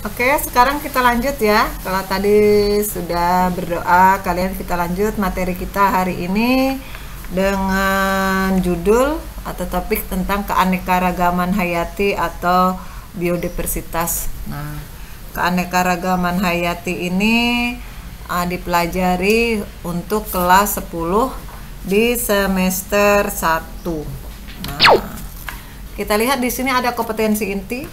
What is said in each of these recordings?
Oke, sekarang kita lanjut ya. Kalau tadi sudah berdoa, kalian kita lanjut materi kita hari ini dengan judul atau topik tentang keanekaragaman hayati atau biodiversitas. Nah, keanekaragaman hayati ini dipelajari untuk kelas 10 di semester 1. Nah, kita lihat di sini ada kompetensi inti,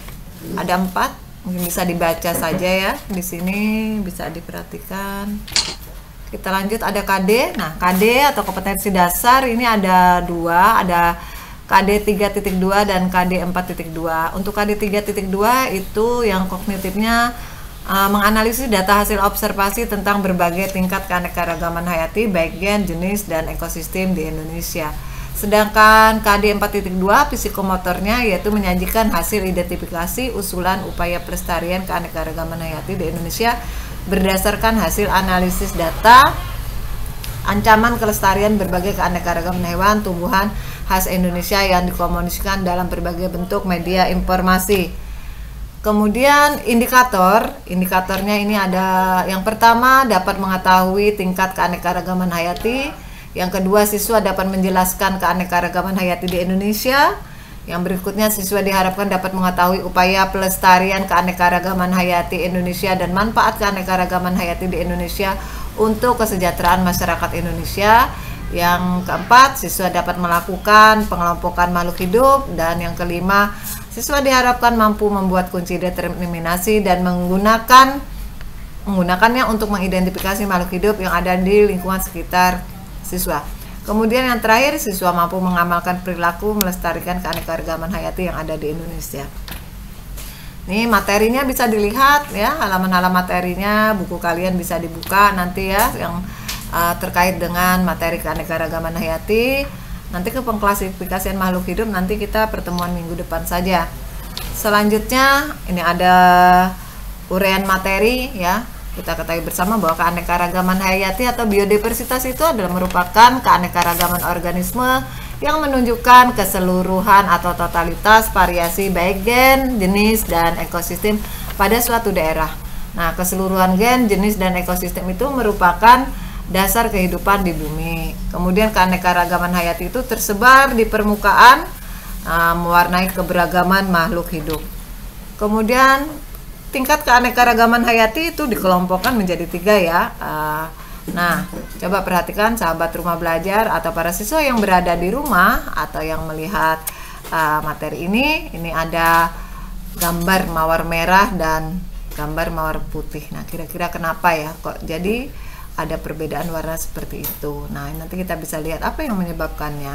ada 4. Mungkin bisa dibaca saja ya, di sini bisa diperhatikan. Kita lanjut, ada KD. Nah, KD atau kompetensi dasar ini ada 2, ada KD 3.2 dan KD 4.2. Untuk KD 3.2 itu yang kognitifnya menganalisis data hasil observasi tentang berbagai tingkat keanekaragaman hayati, baik gen, jenis, dan ekosistem di Indonesia. Sedangkan KD 4.2 psikomotornya yaitu menyajikan hasil identifikasi usulan upaya pelestarian keanekaragaman hayati di Indonesia berdasarkan hasil analisis data ancaman kelestarian berbagai keanekaragaman hewan, tumbuhan khas Indonesia yang dikomunikasikan dalam berbagai bentuk media informasi. Kemudian indikatornya ini ada yang pertama dapat mengetahui tingkat keanekaragaman hayati. Yang kedua, siswa dapat menjelaskan keanekaragaman hayati di Indonesia. Yang berikutnya, siswa diharapkan dapat mengetahui upaya pelestarian keanekaragaman hayati Indonesia dan manfaat keanekaragaman hayati di Indonesia untuk kesejahteraan masyarakat Indonesia. Yang keempat, siswa dapat melakukan pengelompokan makhluk hidup. Dan yang kelima, siswa diharapkan mampu membuat kunci determinasi dan menggunakannya untuk mengidentifikasi makhluk hidup yang ada di lingkungan sekitar siswa. Kemudian yang terakhir, siswa mampu mengamalkan perilaku melestarikan keanekaragaman hayati yang ada di Indonesia. Nih materinya bisa dilihat ya, halaman-halaman materinya, buku kalian bisa dibuka nanti ya, yang terkait dengan materi keanekaragaman hayati. Nanti ke pengklasifikasian makhluk hidup nanti kita pertemuan minggu depan saja. Selanjutnya ini ada uraian materi ya. Kita ketahui bersama bahwa keanekaragaman hayati atau biodiversitas itu adalah merupakan keanekaragaman organisme yang menunjukkan keseluruhan atau totalitas variasi baik gen, jenis, dan ekosistem pada suatu daerah. Nah, keseluruhan gen, jenis, dan ekosistem itu merupakan dasar kehidupan di bumi. Kemudian keanekaragaman hayati itu tersebar di permukaan, mewarnai keberagaman makhluk hidup. Kemudian tingkat keanekaragaman hayati itu dikelompokkan menjadi 3 ya. Nah, coba perhatikan sahabat rumah belajar atau para siswa yang berada di rumah atau yang melihat materi ini. Ini ada gambar mawar merah dan gambar mawar putih. Nah, kira-kira kenapa ya kok jadi ada perbedaan warna seperti itu? Nah, nanti kita bisa lihat apa yang menyebabkannya.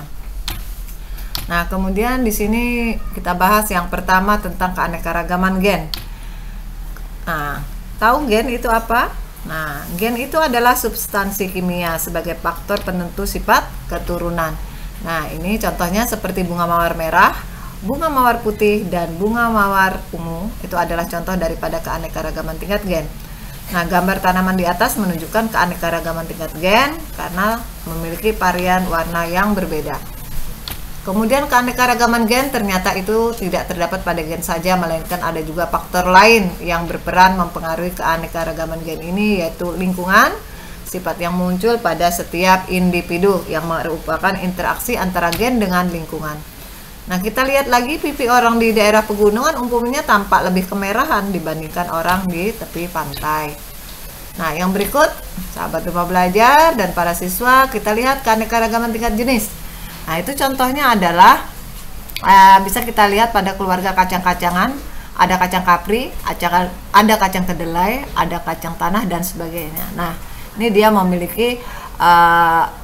Nah, kemudian di sini kita bahas yang pertama tentang keanekaragaman gen. Nah, tahu gen itu apa? Nah, gen itu adalah substansi kimia sebagai faktor penentu sifat keturunan. Nah, ini contohnya seperti bunga mawar merah, bunga mawar putih, dan bunga mawar ungu. Itu adalah contoh daripada keanekaragaman tingkat gen. Nah, gambar tanaman di atas menunjukkan keanekaragaman tingkat gen karena memiliki varian warna yang berbeda. Kemudian keanekaragaman gen ternyata itu tidak terdapat pada gen saja, melainkan ada juga faktor lain yang berperan mempengaruhi keanekaragaman gen ini, yaitu lingkungan, sifat yang muncul pada setiap individu yang merupakan interaksi antara gen dengan lingkungan. Nah, kita lihat lagi pipi orang di daerah pegunungan umumnya tampak lebih kemerahan dibandingkan orang di tepi pantai. Nah, yang berikut, sahabat rumah belajar dan para siswa, kita lihat keanekaragaman tingkat jenis. Nah, itu contohnya adalah bisa kita lihat pada keluarga kacang-kacangan, ada kacang kapri, ada kacang kedelai, ada kacang tanah, dan sebagainya. Nah, ini dia memiliki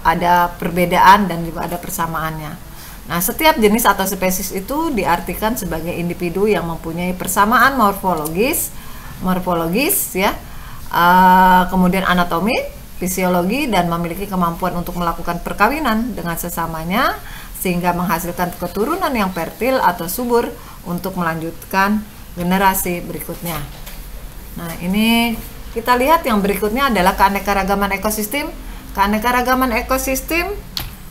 ada perbedaan dan juga ada persamaannya. Nah, setiap jenis atau spesies itu diartikan sebagai individu yang mempunyai persamaan morfologis ya, kemudian anatomi, fisiologi, dan memiliki kemampuan untuk melakukan perkawinan dengan sesamanya sehingga menghasilkan keturunan yang fertil atau subur untuk melanjutkan generasi berikutnya. Nah, ini kita lihat yang berikutnya adalah keanekaragaman ekosistem. Keanekaragaman ekosistem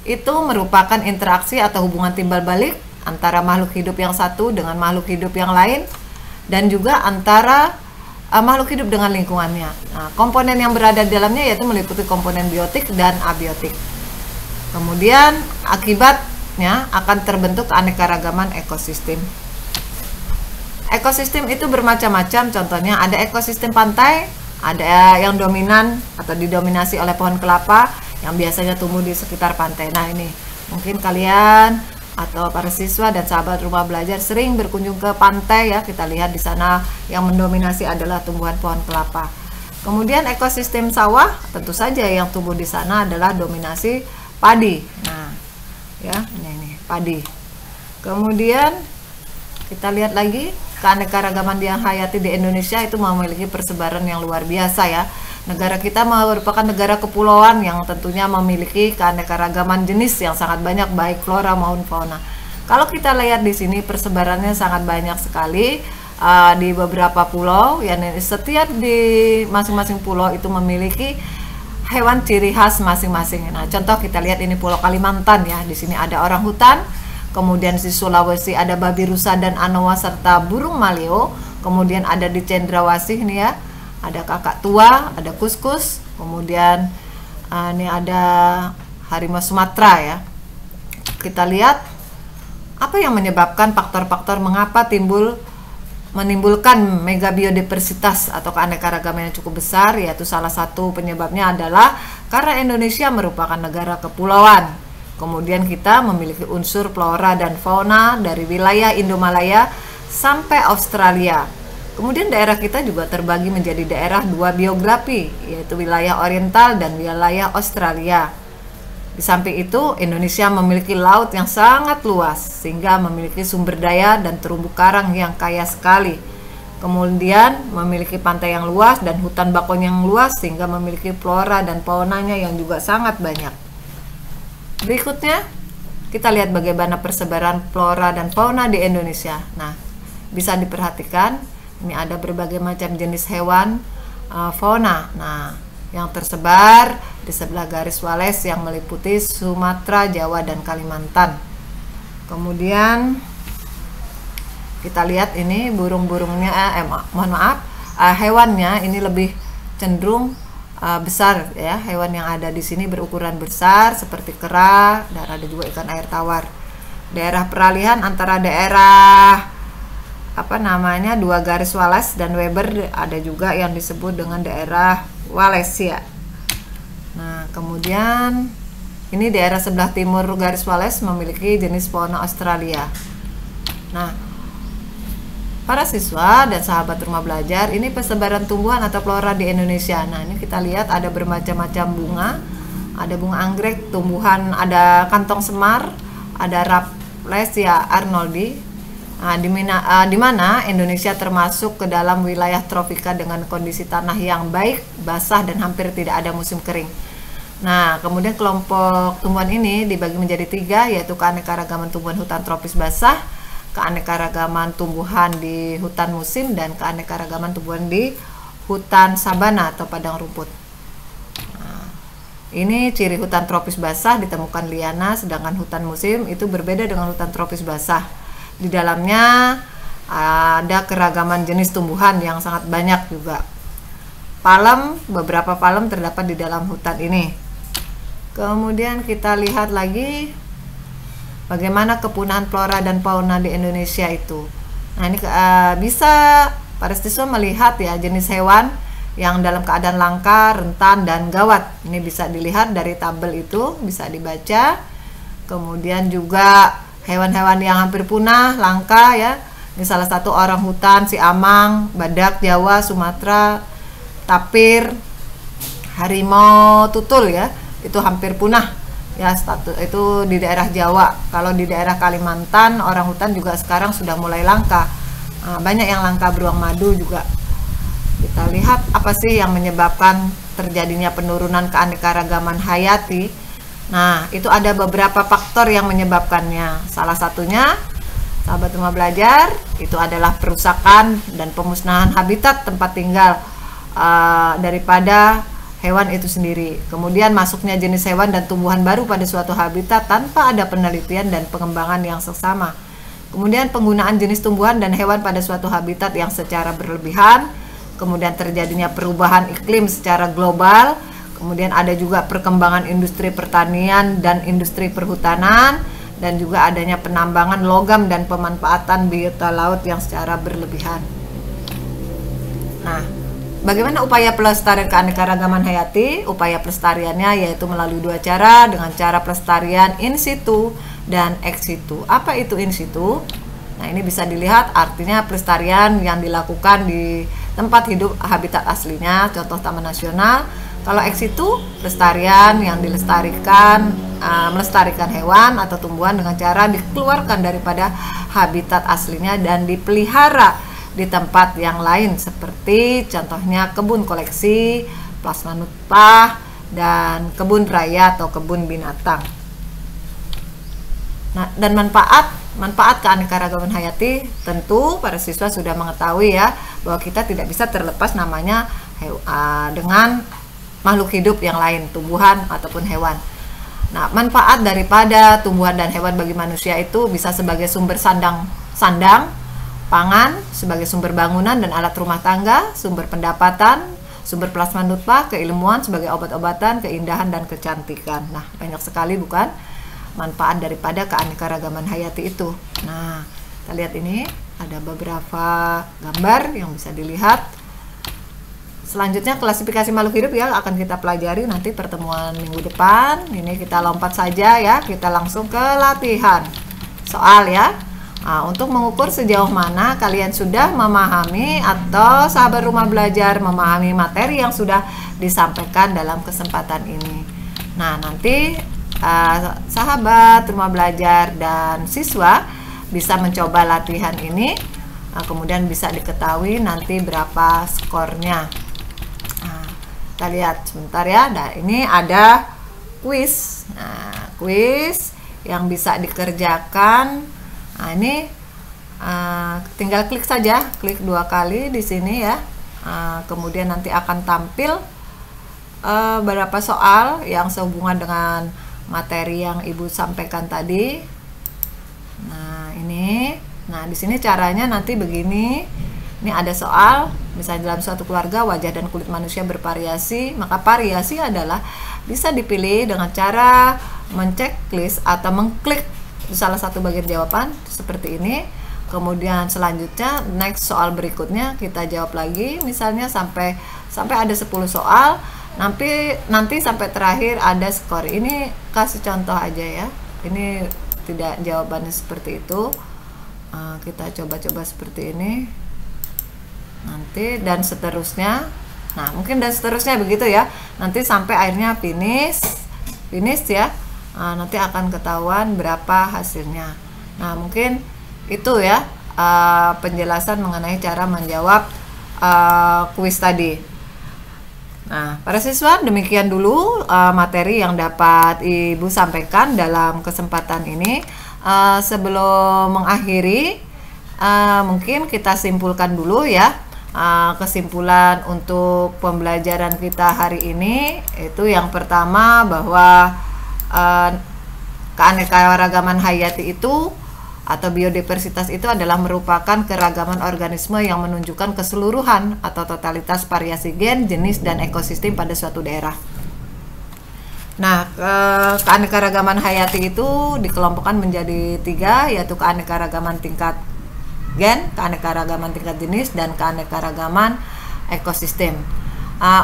itu merupakan interaksi atau hubungan timbal balik antara makhluk hidup yang satu dengan makhluk hidup yang lain, dan juga antara makhluk hidup dengan lingkungannya. Nah, komponen yang berada di dalamnya yaitu meliputi komponen biotik dan abiotik. Kemudian akibatnya akan terbentuk keanekaragaman ekosistem. Ekosistem itu bermacam-macam, contohnya ada ekosistem pantai, ada yang dominan atau didominasi oleh pohon kelapa yang biasanya tumbuh di sekitar pantai. Nah, ini mungkin kalian atau para siswa dan sahabat rumah belajar sering berkunjung ke pantai ya. Kita lihat di sana yang mendominasi adalah tumbuhan pohon kelapa. Kemudian ekosistem sawah, tentu saja yang tumbuh di sana adalah dominasi padi. Nah, ya, ini padi. Kemudian kita lihat lagi keanekaragaman yang hayati di Indonesia itu memiliki persebaran yang luar biasa ya. Negara kita merupakan negara kepulauan yang tentunya memiliki keanekaragaman jenis yang sangat banyak baik flora maupun fauna. Kalau kita lihat di sini persebarannya sangat banyak sekali di beberapa pulau. Ya, setiap di masing-masing pulau itu memiliki hewan ciri khas masing-masing. Nah, contoh kita lihat ini Pulau Kalimantan ya. Di sini ada orang hutan. Kemudian di Sulawesi ada babi rusa dan anoa serta burung maleo. Kemudian ada di Cendrawasih nih ya. Ada kakak tua, ada kuskus, kemudian ini ada harimau Sumatera ya. Kita lihat apa yang menyebabkan faktor-faktor mengapa menimbulkan megabiodiversitas atau keanekaragaman yang cukup besar, yaitu salah satu penyebabnya adalah karena Indonesia merupakan negara kepulauan. Kemudian kita memiliki unsur flora dan fauna dari wilayah Indomalaya sampai Australia. Kemudian daerah kita juga terbagi menjadi daerah dua biografi, yaitu wilayah oriental dan wilayah Australia. Di samping itu, Indonesia memiliki laut yang sangat luas, sehingga memiliki sumber daya dan terumbu karang yang kaya sekali. Kemudian memiliki pantai yang luas dan hutan bakau yang luas, sehingga memiliki flora dan faunanya yang juga sangat banyak. Berikutnya, kita lihat bagaimana persebaran flora dan fauna di Indonesia. Nah, bisa diperhatikan. Ini ada berbagai macam jenis hewan fauna. Nah, yang tersebar di sebelah garis wales yang meliputi Sumatera, Jawa, dan Kalimantan. Kemudian kita lihat ini burung-burungnya, hewannya ini lebih cenderung besar ya. Hewan yang ada di sini berukuran besar seperti kera, dan ada juga ikan air tawar. Daerah peralihan antara daerah dua garis Wallace dan Weber, ada juga yang disebut dengan daerah Walesia. Nah, kemudian ini daerah sebelah timur garis Wallace memiliki jenis fauna Australia. Nah, para siswa dan sahabat rumah belajar, ini persebaran tumbuhan atau flora di Indonesia. Nah, ini kita lihat ada bermacam-macam bunga. Ada bunga anggrek, tumbuhan, ada kantong semar, ada Rafflesia arnoldi. Nah, di mana Indonesia termasuk ke dalam wilayah tropika dengan kondisi tanah yang baik, basah, dan hampir tidak ada musim kering. Nah, kemudian kelompok tumbuhan ini dibagi menjadi tiga, yaitu keanekaragaman tumbuhan hutan tropis basah, keanekaragaman tumbuhan di hutan musim, dan keanekaragaman tumbuhan di hutan sabana atau padang rumput. Nah, ini ciri hutan tropis basah, ditemukan liana, sedangkan hutan musim itu berbeda dengan hutan tropis basah. Di dalamnya ada keragaman jenis tumbuhan yang sangat banyak juga. Beberapa palem terdapat di dalam hutan ini. Kemudian kita lihat lagi bagaimana kepunahan flora dan fauna di Indonesia itu. Nah, ini bisa para siswa melihat ya jenis hewan yang dalam keadaan langka, rentan, dan gawat. Ini bisa dilihat dari tabel itu, bisa dibaca. Kemudian juga hewan-hewan yang hampir punah, langka ya. Ini salah satu orang hutan, siamang, badak Jawa, Sumatera, tapir, harimau tutul ya. Itu hampir punah ya, itu di daerah Jawa. Kalau di daerah Kalimantan, orang hutan juga sekarang sudah mulai langka. Banyak yang langka, beruang madu juga. Kita lihat apa sih yang menyebabkan terjadinya penurunan keanekaragaman hayati. Nah, itu ada beberapa faktor yang menyebabkannya. Salah satunya, sahabat rumah belajar, itu adalah perusakan dan pemusnahan habitat tempat tinggal daripada hewan itu sendiri. Kemudian masuknya jenis hewan dan tumbuhan baru pada suatu habitat tanpa ada penelitian dan pengembangan yang seksama. Kemudian penggunaan jenis tumbuhan dan hewan pada suatu habitat yang secara berlebihan. kemudian terjadinya perubahan iklim secara global, kemudian ada juga perkembangan industri pertanian dan industri perhutanan, dan juga adanya penambangan logam dan pemanfaatan biota laut yang secara berlebihan. Nah, bagaimana upaya pelestarian keanekaragaman hayati? Upaya pelestariannya yaitu melalui dua cara, dengan cara pelestarian in situ dan ex situ. Apa itu in situ? Nah, ini bisa dilihat artinya pelestarian yang dilakukan di tempat hidup habitat aslinya, contoh taman nasional. Kalau ex situ, pelestarian yang melestarikan hewan atau tumbuhan dengan cara dikeluarkan daripada habitat aslinya dan dipelihara di tempat yang lain, seperti contohnya kebun koleksi, plasma nutpah, dan kebun raya atau kebun binatang. Nah, dan manfaat keanekaragaman hayati, tentu para siswa sudah mengetahui ya, bahwa kita tidak bisa terlepas namanya dengan makhluk hidup yang lain, tumbuhan ataupun hewan. Nah, manfaat daripada tumbuhan dan hewan bagi manusia itu bisa sebagai sumber sandang, pangan, sebagai sumber bangunan dan alat rumah tangga, sumber pendapatan, sumber plasma nutpah, keilmuan sebagai obat-obatan, keindahan dan kecantikan. Nah, banyak sekali bukan manfaat daripada keanekaragaman hayati itu. Nah, kita lihat ini ada beberapa gambar yang bisa dilihat. Selanjutnya klasifikasi makhluk hidup ya akan kita pelajari nanti pertemuan minggu depan. Ini kita lompat saja ya, kita langsung ke latihan soal ya. Nah, untuk mengukur sejauh mana kalian sudah memahami atau sahabat rumah belajar memahami materi yang sudah disampaikan dalam kesempatan ini. Nah, nanti sahabat rumah belajar dan siswa bisa mencoba latihan ini, kemudian bisa diketahui nanti berapa skornya. Nah, kita lihat sebentar ya. Nah, ini ada kuis. Nah, kuis yang bisa dikerjakan. Nah, ini tinggal klik saja, klik 2 kali di sini ya. Kemudian nanti akan tampil beberapa soal yang sehubungan dengan materi yang Ibu sampaikan tadi. Nah, ini. Nah, di sini caranya nanti begini. Ini ada soal, misalnya dalam suatu keluarga wajah dan kulit manusia bervariasi, maka variasi adalah bisa dipilih dengan cara menceklis atau mengklik salah satu bagian jawaban seperti ini. Kemudian selanjutnya next soal berikutnya kita jawab lagi, misalnya sampai ada 10 soal. Nanti sampai terakhir ada skor. Ini kasih contoh aja ya. Ini tidak jawabannya seperti itu. Kita coba-coba seperti ini. Nanti dan seterusnya. Nah, mungkin dan seterusnya begitu ya. Nanti sampai akhirnya finish ya. Nanti akan ketahuan berapa hasilnya. Nah, mungkin itu ya penjelasan mengenai cara menjawab kuis tadi. Nah, para siswa, demikian dulu materi yang dapat Ibu sampaikan dalam kesempatan ini. Sebelum mengakhiri, mungkin kita simpulkan dulu ya. Kesimpulan untuk pembelajaran kita hari ini itu yang pertama bahwa keanekaragaman hayati itu atau biodiversitas itu adalah merupakan keragaman organisme yang menunjukkan keseluruhan atau totalitas variasi gen, jenis, dan ekosistem pada suatu daerah. Nah, keanekaragaman hayati itu dikelompokkan menjadi 3, yaitu keanekaragaman tingkat gen, keanekaragaman tingkat jenis, dan keanekaragaman ekosistem.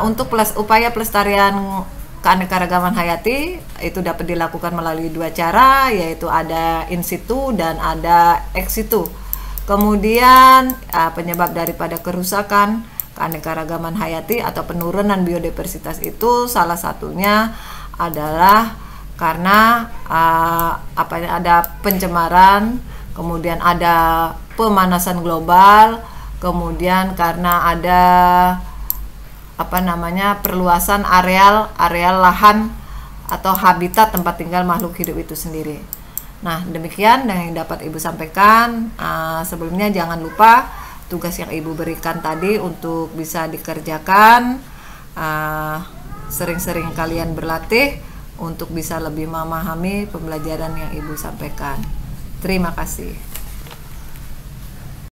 Untuk upaya pelestarian keanekaragaman hayati itu dapat dilakukan melalui 2 cara, yaitu ada in situ dan ada ex situ. Kemudian penyebab daripada kerusakan keanekaragaman hayati atau penurunan biodiversitas itu salah satunya adalah karena ada pencemaran, kemudian ada pemanasan global, kemudian karena ada perluasan areal lahan atau habitat tempat tinggal makhluk hidup itu sendiri. Nah, demikian yang dapat Ibu sampaikan. Sebelumnya jangan lupa tugas yang Ibu berikan tadi untuk bisa dikerjakan. Sering-sering kalian berlatih untuk bisa lebih memahami pembelajaran yang Ibu sampaikan. Terima kasih.